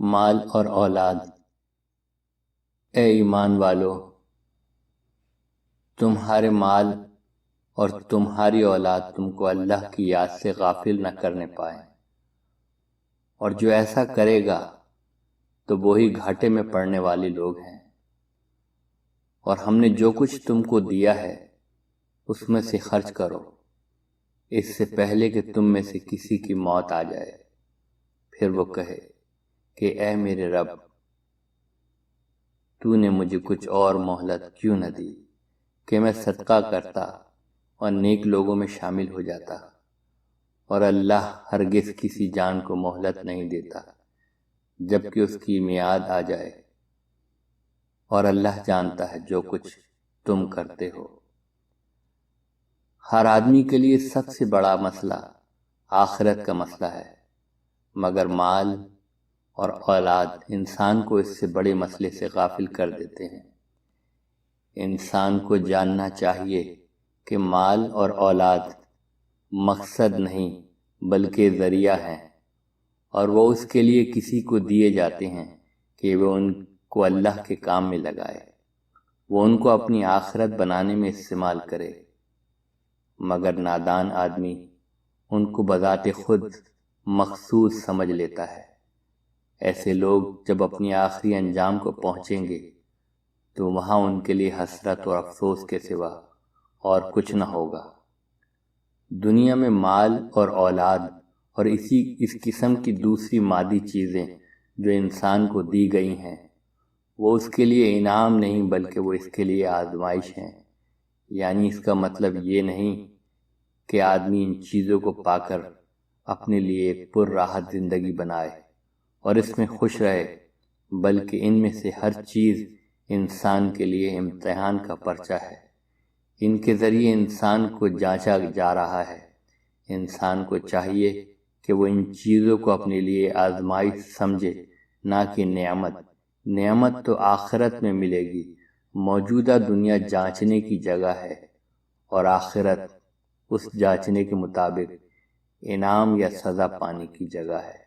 مال اور اولاد۔ اے ایمان والو، تمہارے مال اور تمہاری اولاد تم کو اللہ کی یاد سے غافل نہ کرنے پائیں، اور جو ایسا کرے گا تو وہی گھاٹے میں پڑنے والے لوگ ہیں۔ اور ہم نے جو کچھ تم کو دیا ہے اس میں سے خرچ کرو، اس سے پہلے کہ تم میں سے کسی کی موت آ جائے، پھر وہ کہے کہ اے میرے رب، تو نے مجھے کچھ اور مہلت کیوں نہ دی کہ میں صدقہ کرتا اور نیک لوگوں میں شامل ہو جاتا۔ اور اللہ ہرگز کسی جان کو مہلت نہیں دیتا جب کہ اس کی میعاد آ جائے، اور اللہ جانتا ہے جو کچھ تم کرتے ہو۔ ہر آدمی کے لیے سب سے بڑا مسئلہ آخرت کا مسئلہ ہے، مگر مال اور اولاد انسان کو اس سے بڑے مسئلے سے غافل کر دیتے ہیں۔ انسان کو جاننا چاہیے کہ مال اور اولاد مقصد نہیں بلکہ ذریعہ ہیں، اور وہ اس کے لیے کسی کو دیے جاتے ہیں کہ وہ ان کو اللہ کے کام میں لگائے، وہ ان کو اپنی آخرت بنانے میں استعمال کرے۔ مگر نادان آدمی ان کو بذات خود مقصود سمجھ لیتا ہے۔ ایسے لوگ جب اپنی آخری انجام کو پہنچیں گے تو وہاں ان کے لیے حسرت اور افسوس کے سوا اور کچھ نہ ہوگا۔ دنیا میں مال اور اولاد اور اس قسم کی دوسری مادی چیزیں جو انسان کو دی گئی ہیں، وہ اس کے لیے انعام نہیں بلکہ وہ اس کے لیے آزمائش ہیں۔ یعنی اس کا مطلب یہ نہیں کہ آدمی ان چیزوں کو پا کر اپنے لیے ایک پر راحت زندگی بنائے اور اس میں خوش رہے، بلکہ ان میں سے ہر چیز انسان کے لیے امتحان کا پرچہ ہے۔ ان کے ذریعے انسان کو جانچا جا رہا ہے۔ انسان کو چاہیے کہ وہ ان چیزوں کو اپنے لیے آزمائش سمجھے، نہ کہ نعمت۔ نعمت تو آخرت میں ملے گی۔ موجودہ دنیا جانچنے کی جگہ ہے، اور آخرت اس جانچنے کے مطابق انعام یا سزا پانے کی جگہ ہے۔